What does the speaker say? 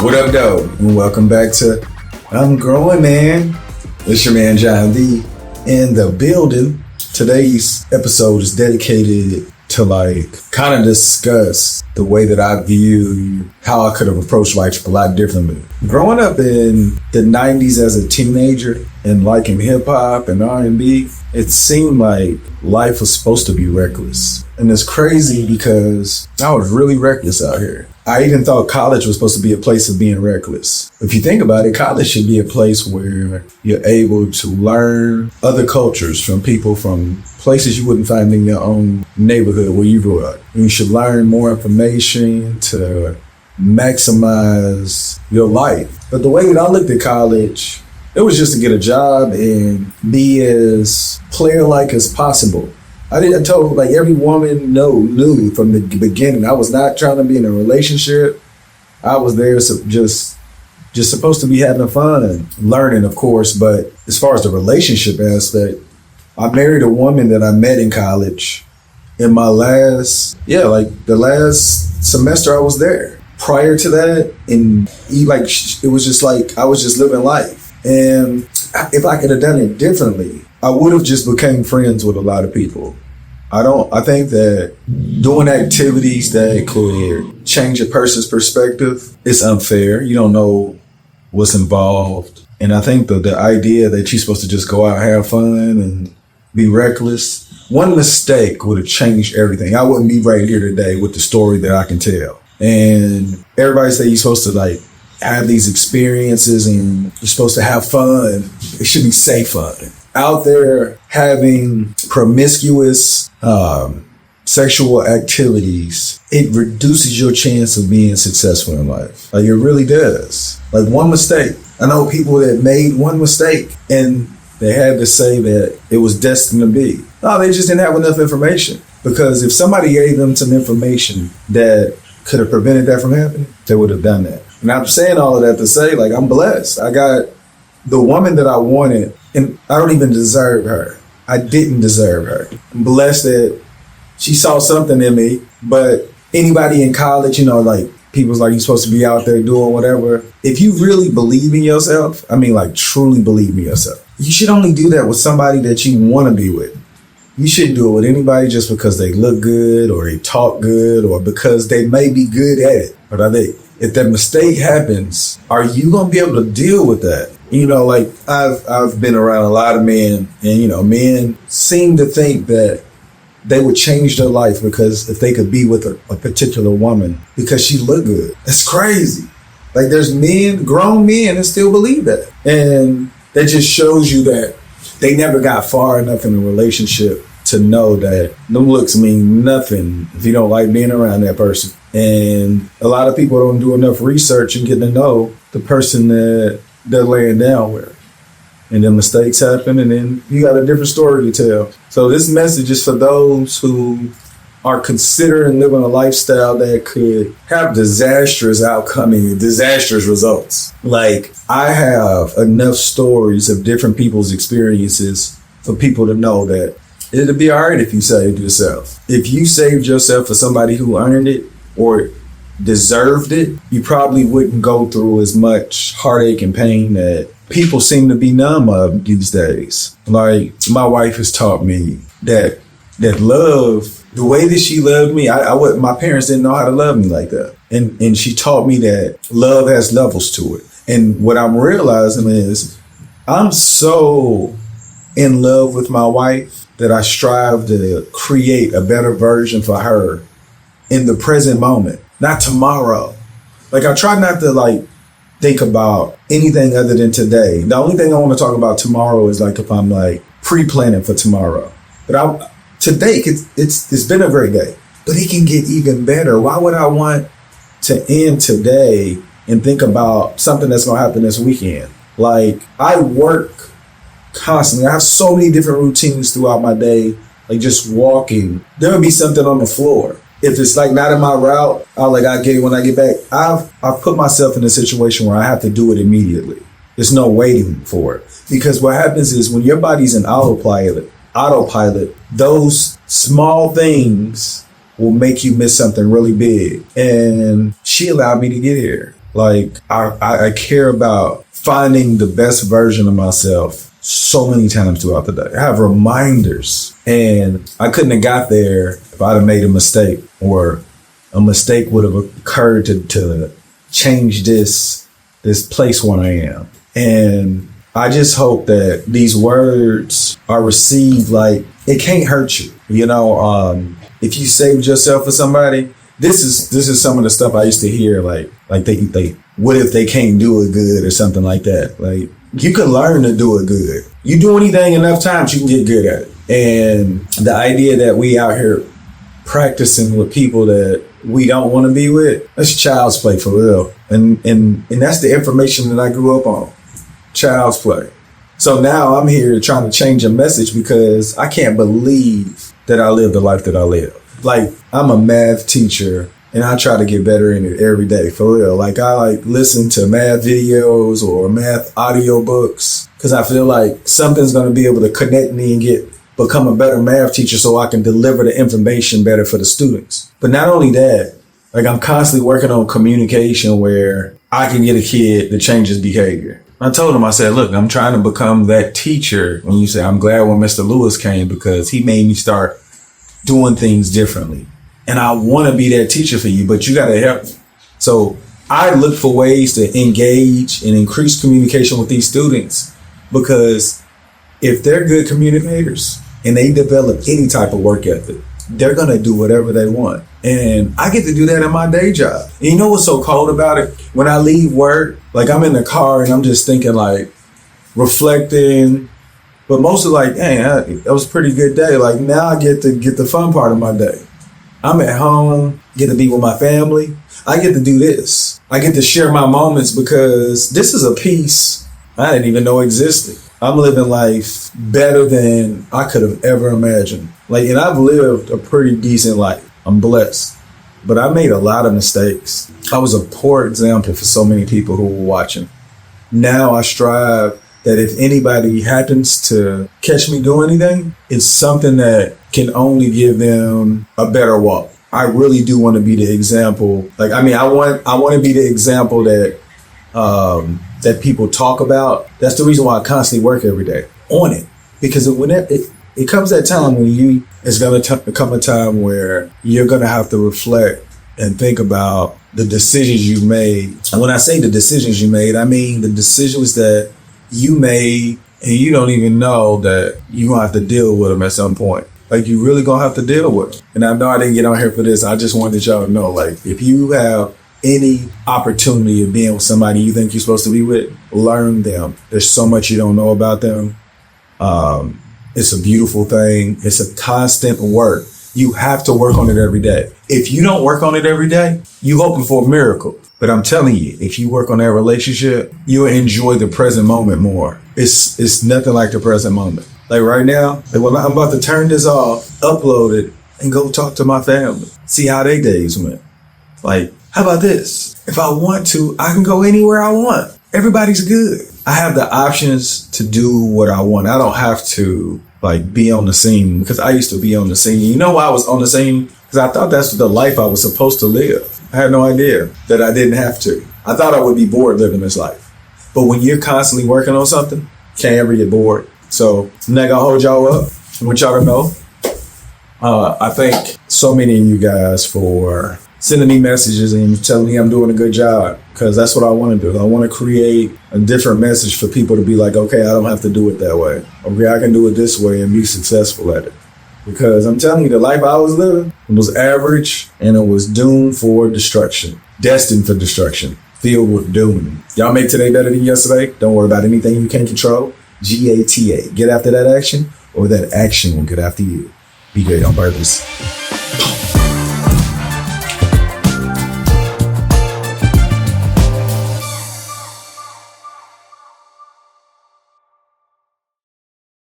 What up, though? And welcome back to I'm Growing Man. It's your man, John D. in the building. Today's episode is dedicated to kind of discuss the way that I view how I could have approached life a lot differently. Growing up in the 90s as a teenager and liking hip hop and R&B, it seemed like life was supposed to be reckless. And it's crazy because I was really reckless out here. I even thought college was supposed to be a place of being reckless. If you think about it, college should be a place where you're able to learn other cultures from people from places you wouldn't find in your own neighborhood where you grew up. You should learn more information to maximize your life. But the way that I looked at college, it was just to get a job and be as player-like as possible. I told every woman knew from the beginning I was not trying to be in a relationship. I was there just supposed to be having fun, learning, of course. But as far as the relationship aspect, I married a woman that I met in college in my the last semester I was there. Prior to that, it was just like I was just living life. And if I could have done it differently, I would have just became friends with a lot of people. I think that doing activities that could change a person's perspective is unfair. You don't know what's involved. And I think the idea that you're supposed to just go out and have fun and be reckless, one mistake would have changed everything. I wouldn't be right here today with the story that I can tell. And everybody say you're supposed to have these experiences and you're supposed to have fun. It should be safe fun. Out there having promiscuous sexual activities, it reduces your chance of being successful in life. It really does. One mistake. I know people that made one mistake and they had to say that it was destined to be. No, they just didn't have enough information. Because if somebody gave them some information that could have prevented that from happening, they would have done that. And I'm saying all of that to say, I'm blessed. I got the woman that I wanted, and I don't even deserve her. I didn't deserve her. I'm blessed that she saw something in me, but anybody in college, people's you're supposed to be out there doing whatever. If you really believe in yourself, truly believe in yourself, you should only do that with somebody that you want to be with. You shouldn't do it with anybody just because they look good or they talk good or because they may be good at it. But if that mistake happens, are you going to be able to deal with that? I've been around a lot of men and, men seem to think that they would change their life because if they could be with a particular woman because she looked good. It's crazy. There's grown men that still believe that. And that just shows you that they never got far enough in a relationship to know that them looks mean nothing if you don't like being around that person. And a lot of people don't do enough research and get to know the person that they're laying down with. And then mistakes happen and then you got a different story to tell. So this message is for those who are considering living a lifestyle that could have disastrous outcome and disastrous results. I have enough stories of different people's experiences for people to know that it'll be all right if you saved yourself. If you saved yourself for somebody who earned it or deserved it, you probably wouldn't go through as much heartache and pain that people seem to be numb of these days. My wife has taught me that love, the way that she loved me, my parents didn't know how to love me like that. And she taught me that love has levels to it. And what I'm realizing is I'm so in love with my wife that I strive to create a better version for her in the present moment, not tomorrow. I try not to think about anything other than today. The only thing I want to talk about tomorrow is if I'm pre-planning for tomorrow. But today, it's been a great day, but it can get even better. Why would I want to end today and think about something that's going to happen this weekend? I work constantly. I have so many different routines throughout my day, just walking. There will be something on the floor. If it's not in my route, I get it when I get back. I've put myself in a situation where I have to do it immediately. There's no waiting for it. Because what happens is when your body's in autopilot, those small things will make you miss something really big. And she allowed me to get here. Like, I care about finding the best version of myself so many times throughout the day. I have reminders, and I couldn't have got there if I'd have made a mistake, or a mistake would have occurred to change this place where I am. And I just hope that these words are received like it can't hurt you. You know, if you saved yourself for somebody, this is some of the stuff I used to hear, like they what if they can't do it good or something like that. Like, you can learn to do it good. You do anything enough times, you can get good at it. And the idea that we out here practicing with people that we don't want to be with, that's child's play for real. And that's the information that I grew up on. Child's play. So now I'm here trying to change a message because I can't believe that I live the life that I live. Like, I'm a math teacher and I try to get better in it every day, for real. Like, I listen to math videos or math audio books because I feel like something's going to be able to connect me and become a better math teacher so I can deliver the information better for the students. But not only that, like, I'm constantly working on communication where I can get a kid to change his behavior. I told him, I said, look, I'm trying to become that teacher. When you say, I'm glad when Mr. Lewis came because he made me start doing things differently. And I want to be that teacher for you, but you got to help me. So I look for ways to engage and increase communication with these students, because if they're good communicators and they develop any type of work ethic, they're going to do whatever they want. And I get to do that in my day job. And you know what's so cold about it? When I leave work, like, I'm in the car and I'm just thinking, like, reflecting, but mostly like, dang, that was a pretty good day. Like, now I get the fun part of my day. I'm at home, get to be with my family. I get to do this. I get to share my moments because this is a piece I didn't even know existed. I'm living life better than I could have ever imagined. Like, and I've lived a pretty decent life. I'm blessed. But I made a lot of mistakes. I was a poor example for so many people who were watching. Now I strive that if anybody happens to catch me doing anything, it's something that can only give them a better walk. I really do want to be the example. Like, I mean, I want to be the example that that people talk about. That's the reason why I constantly work every day on it. Because it comes that time when it's going to come a time where you're going to have to reflect and think about the decisions you made. And when I say the decisions you made, I mean the decisions that you made and you don't even know that you're going to have to deal with them at some point. Like, you really going to have to deal with them. And I know I didn't get on here for this. I just wanted y'all to know, like, if you have any opportunity of being with somebody you think you're supposed to be with, learn them. There's so much you don't know about them. It's a beautiful thing. It's a constant work. You have to work on it every day. If you don't work on it every day, you're hoping for a miracle. But I'm telling you, if you work on that relationship, you'll enjoy the present moment more. It's nothing like the present moment. Like right now, like, I'm about to turn this off, upload it, and go talk to my family. See how their days went. Like, how about this? If I want to, I can go anywhere I want. Everybody's good. I have the options to do what I want. I don't have to, like, be on the scene, because I used to be on the scene. You know why I was on the scene? Because I thought that's the life I was supposed to live. I had no idea that I didn't have to. I thought I would be bored living this life. But when you're constantly working on something, can't ever get bored. So I'm not gonna hold y'all up. I want y'all to know. I thank so many of you guys for sending me messages and telling me I'm doing a good job, because that's what I want to do. I want to create a different message for people to be like, okay, I don't have to do it that way. Okay, I can do it this way and be successful at it. Because I'm telling you, the life I was living was average and it was doomed for destruction, destined for destruction, filled with doom. Y'all make today better than yesterday. Don't worry about anything you can't control. GATA. Get after that action, or that action will get after you. Be great on purpose.